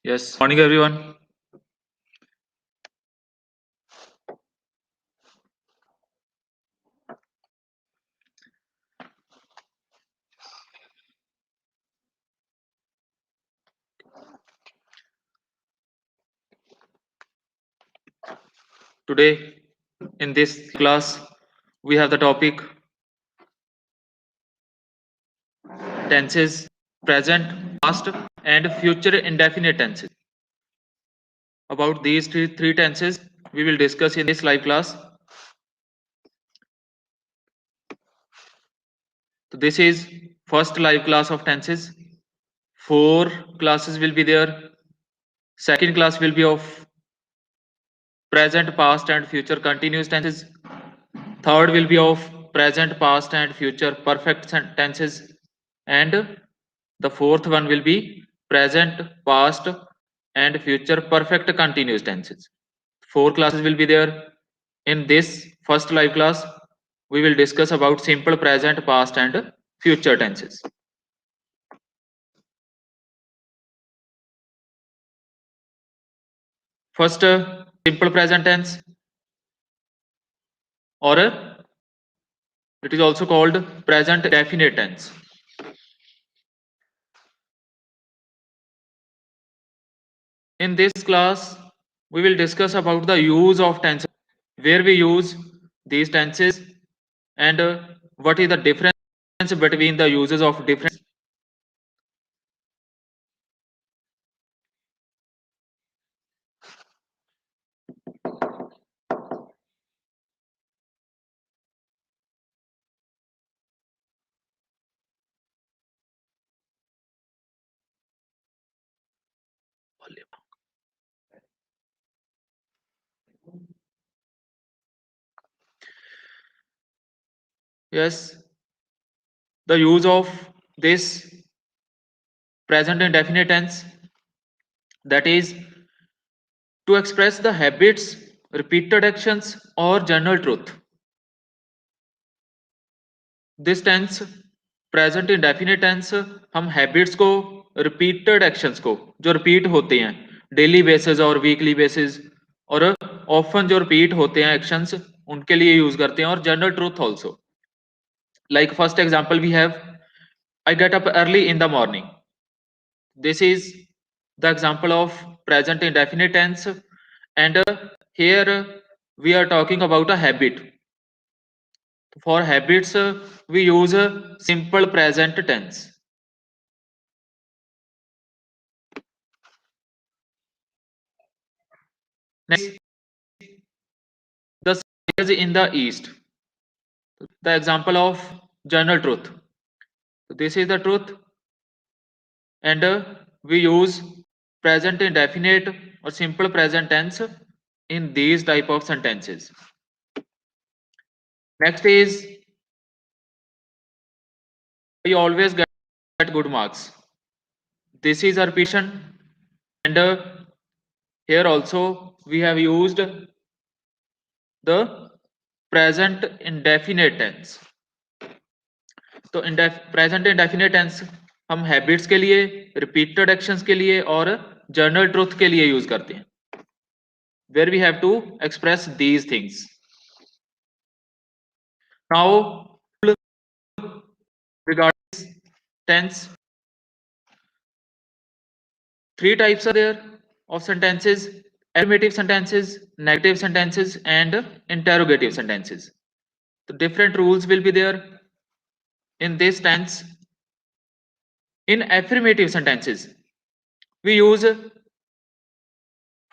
Yes, morning everyone. Today in this class we have the topic tenses, present, past and future indefinite tenses. About these three tenses we will discuss in this live class. So this is first live class of tenses. Four classes will be there. Second class will be of present, past and future continuous tenses. Third will be of present, past and future perfect tenses. And the fourth one will be present, past and future perfect continuous tenses. Four classes will be there. In this first live class, we will discuss about simple present, past and future tenses. First, simple present tense, or it is also called present definite tense. In this class, we will discuss about the use of tenses, where we use these tenses, and what is the difference between the uses of different. Yes, the use of this present indefinite tense, that is to express the habits, repeated actions or general truth. This tense present indefinite tense हम habits को, repeated actions को जो repeat होते हैं daily basis और weekly basis और often जो repeat होते हैं एक्शंस, उनके लिए यूज करते हैं, और general truth also. Like first example we have, I get up early in the morning. This is the example of present indefinite tense, and here we are talking about a habit. For habits, we use simple present tense. Next, the stars in the east. The example of general truth. This is the truth, and we use present indefinite or simple present tense in these type of sentences. Next is, I always get good marks. This is a repetition, and here also we have used the present indefinite tense. तो present indefinite tense हम habits के लिए, repeated actions के लिए और journal truth के लिए use करते हैं, where we have to express these things. Now regarding tense, three types are there of sentences: affirmative sentences, negative sentences and interrogative sentences. The different rules will be there in this tense. In affirmative sentences, we use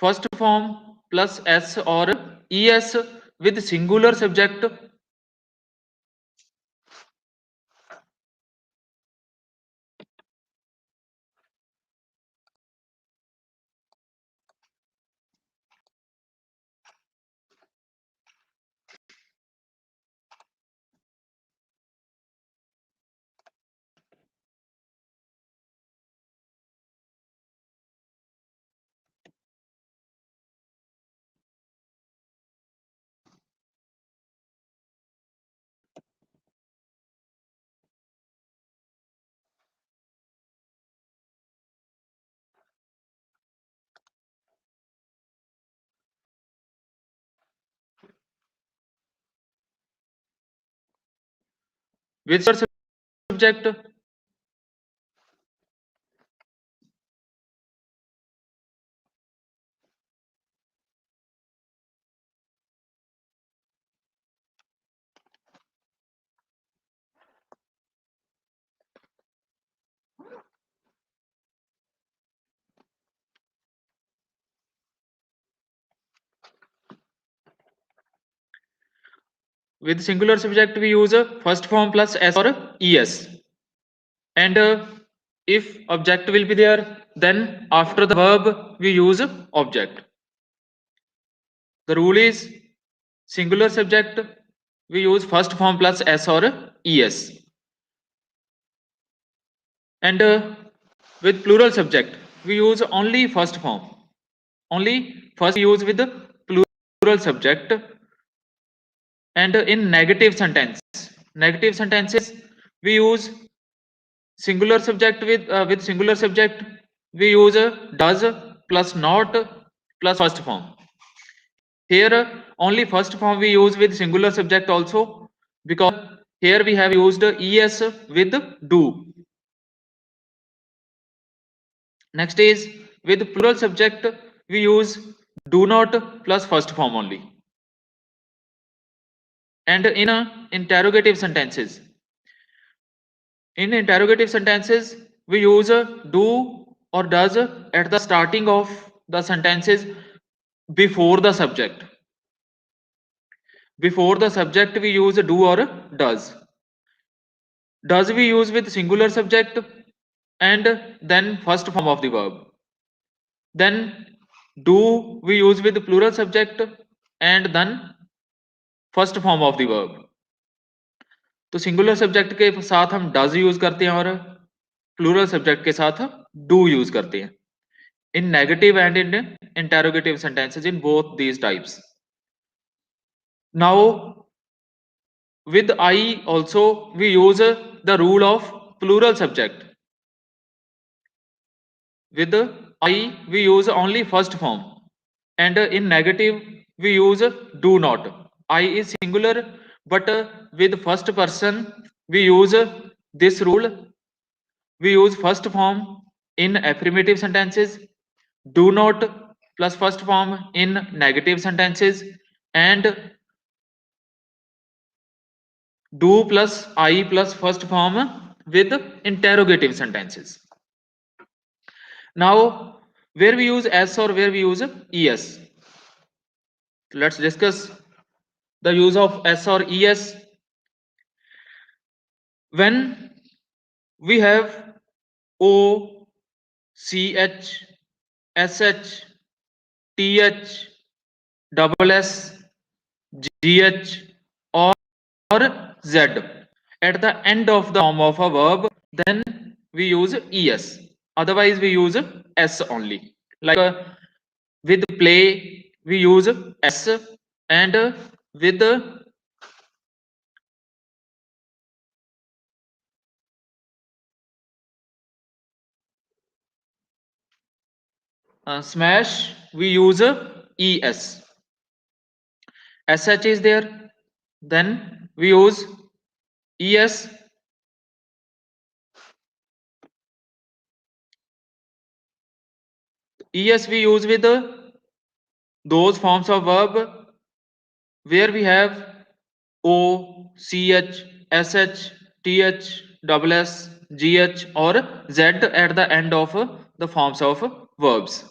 first form plus s or es with singular subject. With subject, with singular subject we use first form plus s or es, and if object will be there, then after the verb we use object. The rule is singular subject we use first form plus s or es, and with plural subject we use only first form. Only first we use with the plural subject, and in negative sentences we use singular subject with singular subject we use does plus not plus first form. Here only first form we use with singular subject also, because here we have used es with do. Next is with plural subject we use do not plus first form only. And in interrogative sentences we use do or does at the starting of the sentences before the subject. Before the subject we use do or does. Does we use with singular subject and then first form of the verb. Then do we use with plural subject and then first form of the verb. तो singular subject के साथ हम does use करते हैं और plural subject के साथ do use करते हैं in negative and in interrogative sentences in both these types. Now with I also we use the rule of plural subject. With I we use only first form, and in negative we use do not. I is singular, but with first person we use this rule. We use first form in affirmative sentences, do not plus first form in negative sentences, and do plus I plus first form with interrogative sentences. Now, where we use s or where we use es? Let's discuss the use of s or es. When we have o, ch, sh, th, double s, gh, or z at the end of the form of a verb, then we use es. Otherwise, we use s only. Like with play, we use s, and with smash, we use es. sh is there, then we use es. Es we use with those forms of verb where we have o, ch, sh, th, double s, gh, or z at the end of the forms of verbs.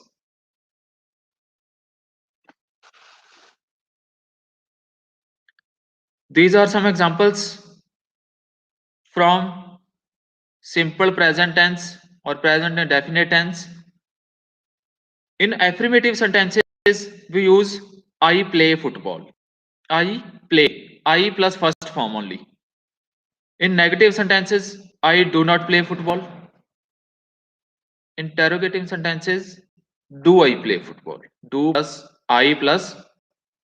These are some examples from simple present tense or present indefinite tense. In affirmative sentences, we use I play football. I play. I plus first form only. In negative sentences, I do not play football. Interrogative sentences, do I play football? Do plus I plus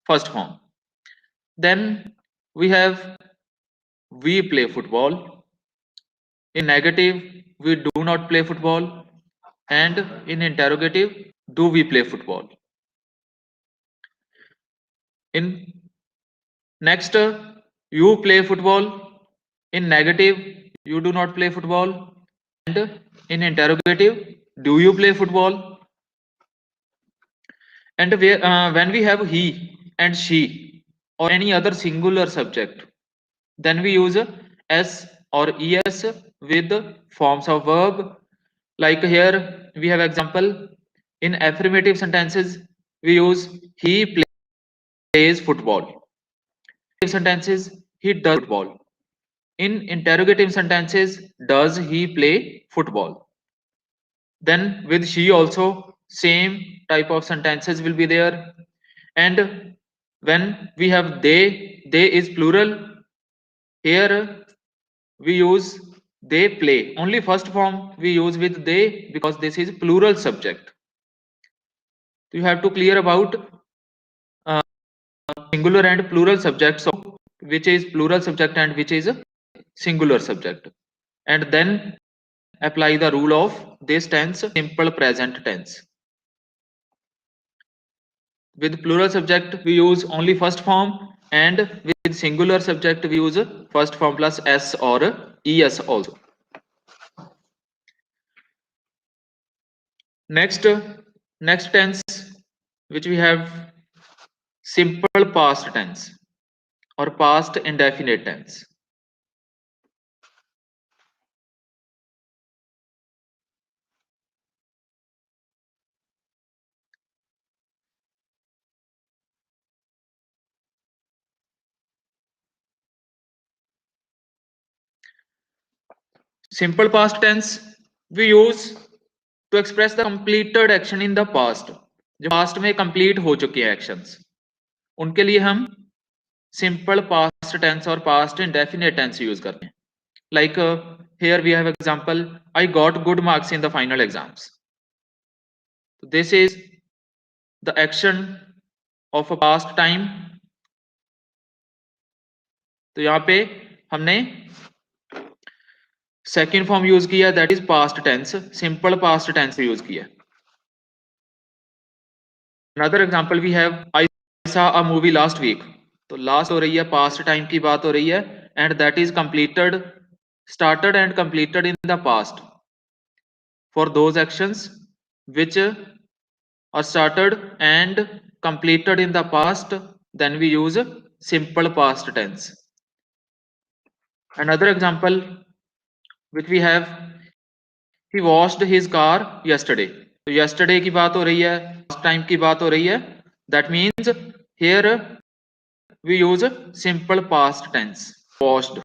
first form. Then we have we play football. In negative, we do not play football. And in interrogative, do we play football? In next, you play football. In negative, you do not play football. And in interrogative, do you play football? And when we have he and she or any other singular subject, then we use s or es with forms of verb. Like here we have example, in affirmative sentences we use he plays football. In sentences he does football. In interrogative sentences, does he play football? Then with she also same type of sentences will be there. And when we have they is plural, here we use they play. Only first form we use with they because this is plural subject. You have to clear about uh, singular and plural subjects, so which is plural subject and which is a singular subject. And then apply the rule of this tense, simple present tense. With plural subject we use only first form, and with singular subject we use first form plus s or es also. Next tense which we have, simple past tense or past indefinite tense. Simple past tense we use to express the completed action in the past, जो past में complete हो चुके हैं actions, उनके लिए हम simple past tense और past indefinite tense use करते हैं. Like here we have example, I got good marks in the final exams. So this is the action of a past time. तो यहाँ पे हमने सेकेंड फॉर्म यूज किया, that is past tense, simple past tense use किया. Another example we have, I saw a movie last week. तो last हो रही है, पास्ट टाइम की बात हो रही है, and that is completed, started and completed in the past. For those actions which are started and completed in the past, then we use simple past tense. Another example which we have, he washed his car yesterday. तो yesterday की बात हो रही है, past time की बात हो रही है, that means here we use simple past tense, washed.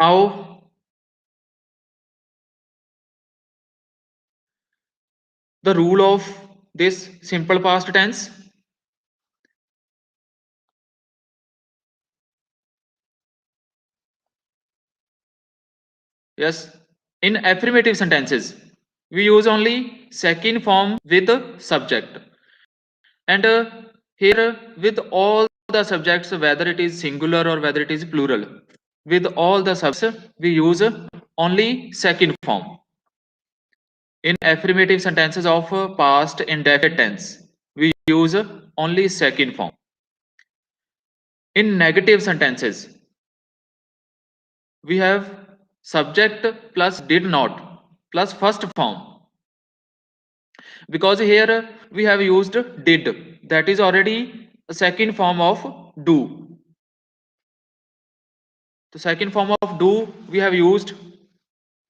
Now the rule of this simple past tense, yes, in affirmative sentences we use only second form with subject, and here with all the subjects, whether it is singular or whether it is plural, with all the subjects we use only second form. In affirmative sentences of past indefinite tense we use only second form. In negative sentences we have subject plus did not plus first form, because here we have used did, that is already a second form of do. The second form of do we have used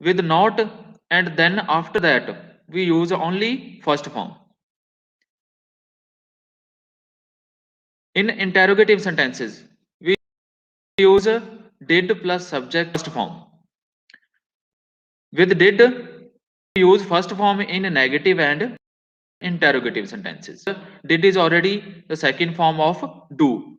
with not, and then after that we use only first form. In interrogative sentences we use did plus subject first form. With did we use first form in negative and interrogative sentences. Did is already the second form of do.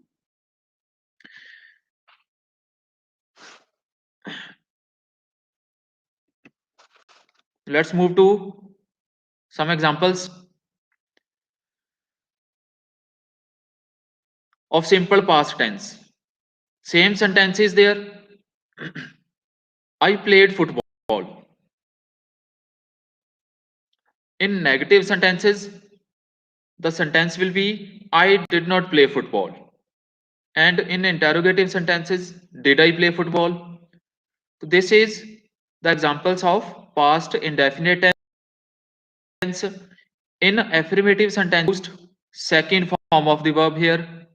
Let's move to some examples of simple past tense. Same sentence is there. I played football. In negative sentences, the sentence will be I did not play football. And in interrogative sentences, did I play football? So this is the examples of past indefinite tense. In affirmative sentence, used second form of the verb here.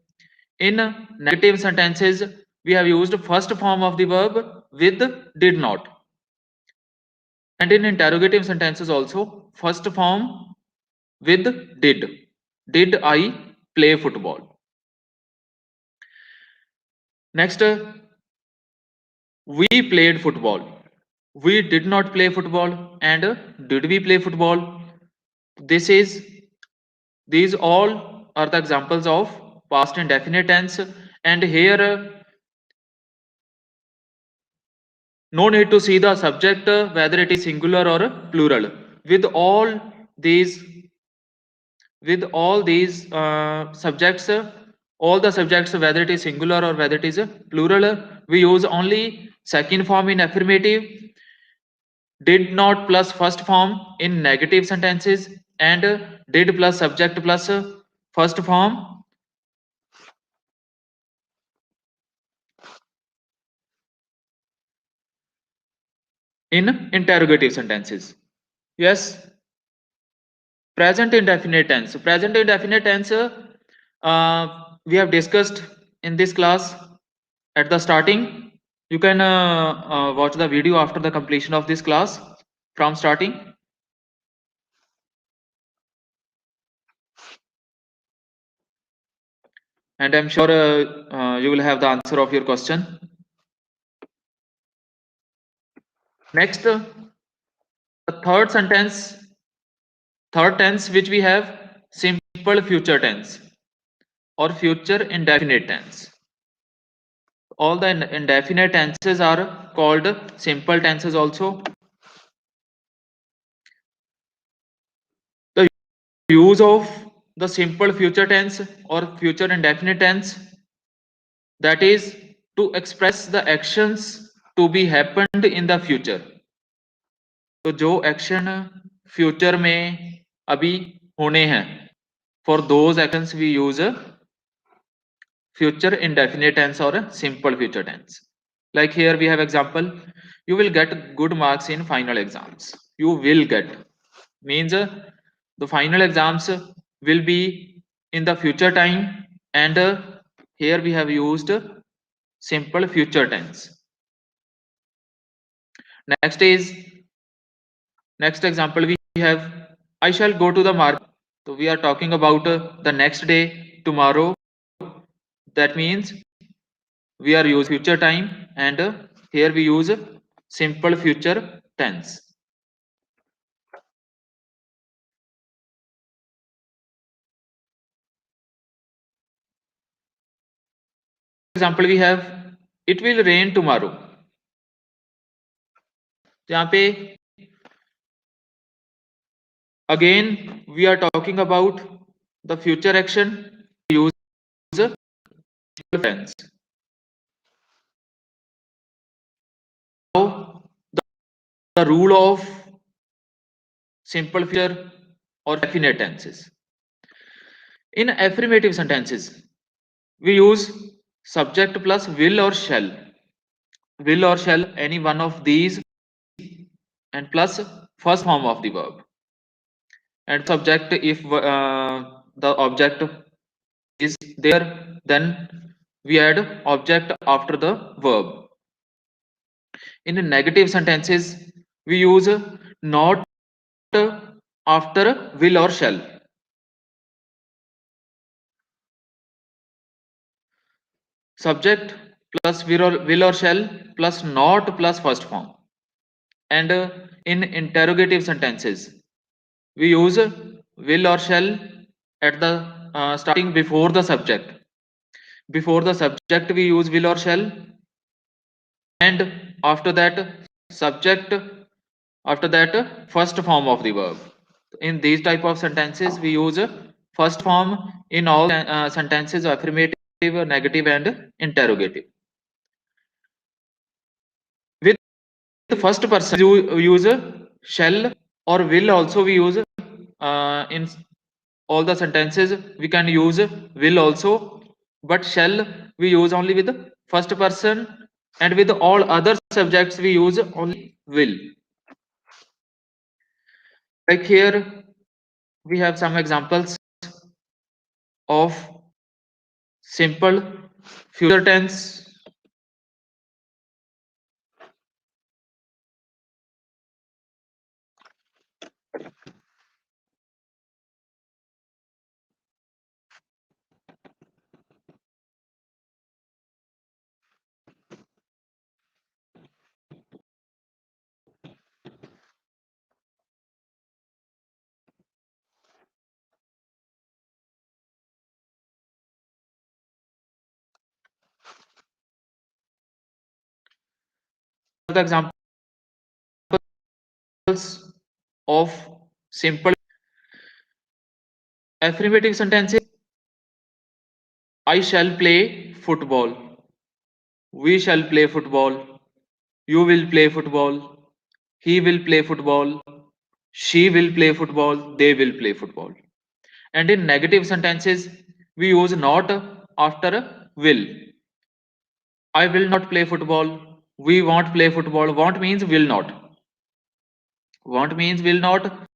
In negative sentences, we have used first form of the verb with did not. And in interrogative sentences also, first form with did. Did I play football? Next, we played football. We did not play football. And did we play football? This is These all are the examples of past indefinite tense. And here, no need to see the subject whether it is singular or plural. With all these, subjects, all the subjects, whether it is singular or whether it is plural, we use only second form in affirmative, did not plus first form in negative sentences, and did plus subject plus first form in interrogative sentences. Yes, present indefinite tense. Present indefinite tense, we have discussed in this class at the starting. You can watch the video after the completion of this class from starting. And I'm sure you will have the answer of your question. Next, the third tense which we have, simple future tense or future indefinite tense. All the indefinite tenses are called simple tenses also. The use of the simple future tense or future indefinite tense, that is to express the actions to be happened in the future. तो जो action future में अभी होने हैं, for those actions we use future indefinite tense or simple future tense. Like here we have example, you will get good marks in final exams. You will get means the final exams will be in the future time, and here we have used simple future tense. Next example we have, I shall go to the market. So we are talking about the next day, tomorrow. That means we are using future time, and here we use simple future tense. Example we have, it will rain tomorrow. यहाँ पे again we are talking about the future action. We use simple tense. Now the rule of simple future or definite tenses. In affirmative sentences, we use subject plus will or shall. Will or shall, any one of these, and plus first form of the verb. And subject, if the object is there, then we add object after the verb. In negative sentences, we use not after will or shall. Subject plus will or shall plus not plus first form. And in interrogative sentences, we use will or shall at the starting before the subject. Before the subject we use will or shall, and after that subject, after that first form of the verb. In these type of sentences we use first form in all sentences, affirmative, negative and interrogative. With the first person you use shall or will, also we use in all the sentences we can use will also. but shall we use only with the first person, and with all other subjects we use only will. Like here we have some examples of simple future tense. The examples of simple affirmative sentences: I shall play football, we shall play football, you will play football, he will play football, she will play football, they will play football. And in negative sentences we use not after will. I will not play football, we won't play football. Want means will not. Want means will not.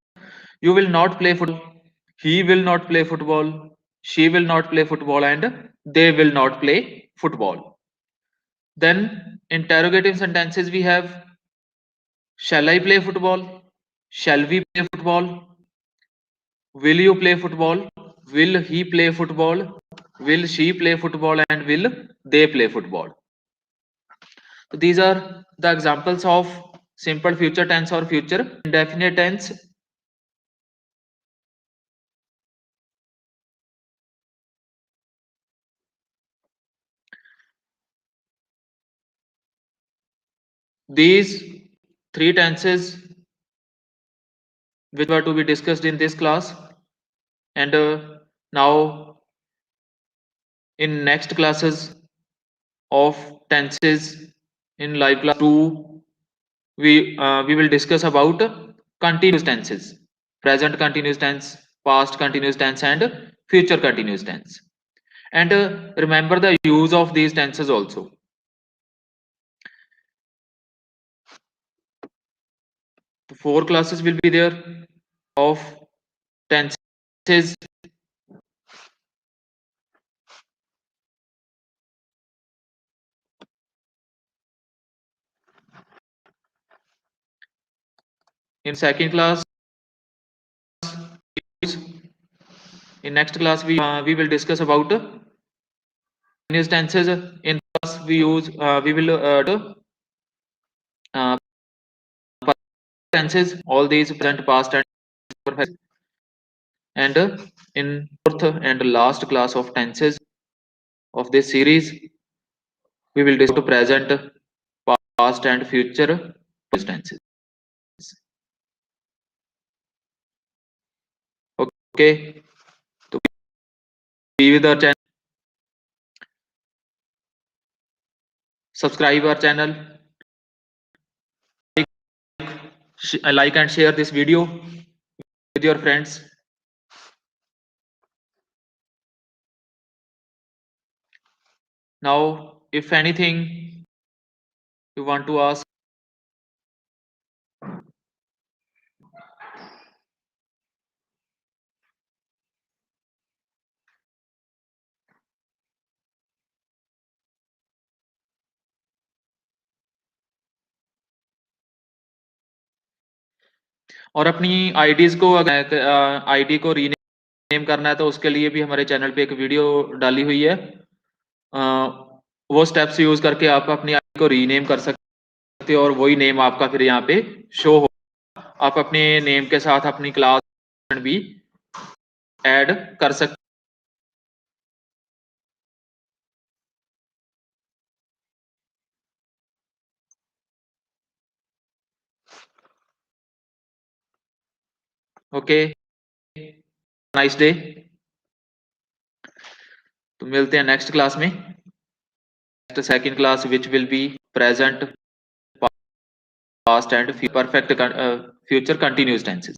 You will not play football, he will not play football, she will not play football, and they will not play football. Then interrogative sentences we have: shall I play football, shall we play football, will you play football, will he play football, will she play football, and will they play football. So these are the examples of simple future tense or future indefinite tense. These three tenses which were to be discussed in this class, and now in next classes of tenses in live class 2 we will discuss about continuous tenses: present continuous tense, past continuous tense, and future continuous tense. And remember the use of these tenses also. The 4 classes will be there of tenses. In second class, in next class we will discuss about continuous tenses. In class we use we will uh, tenses, all these present, past, and perfect. And in fourth and last class of tenses of this series, we will discuss present, past, and future tenses. Okay, so be with our channel, subscribe our channel, like and share this video with your friends. Now, if anything you want to ask, और अपनी IDs को अगर ID को rename करना है तो उसके लिए भी हमारे चैनल पे एक वीडियो डाली हुई है। वो स्टेप्स यूज करके आप अपनी आईडी को रीनेम कर सकते हो और वही नेम आपका फिर यहाँ पे शो हो। आप अपने नेम के साथ अपनी क्लास भी ऐड कर सकते। Okay, nice day. तो मिलते हैं नेक्स्ट क्लास में, next second class which will be present, past, and perfect future continuous tenses.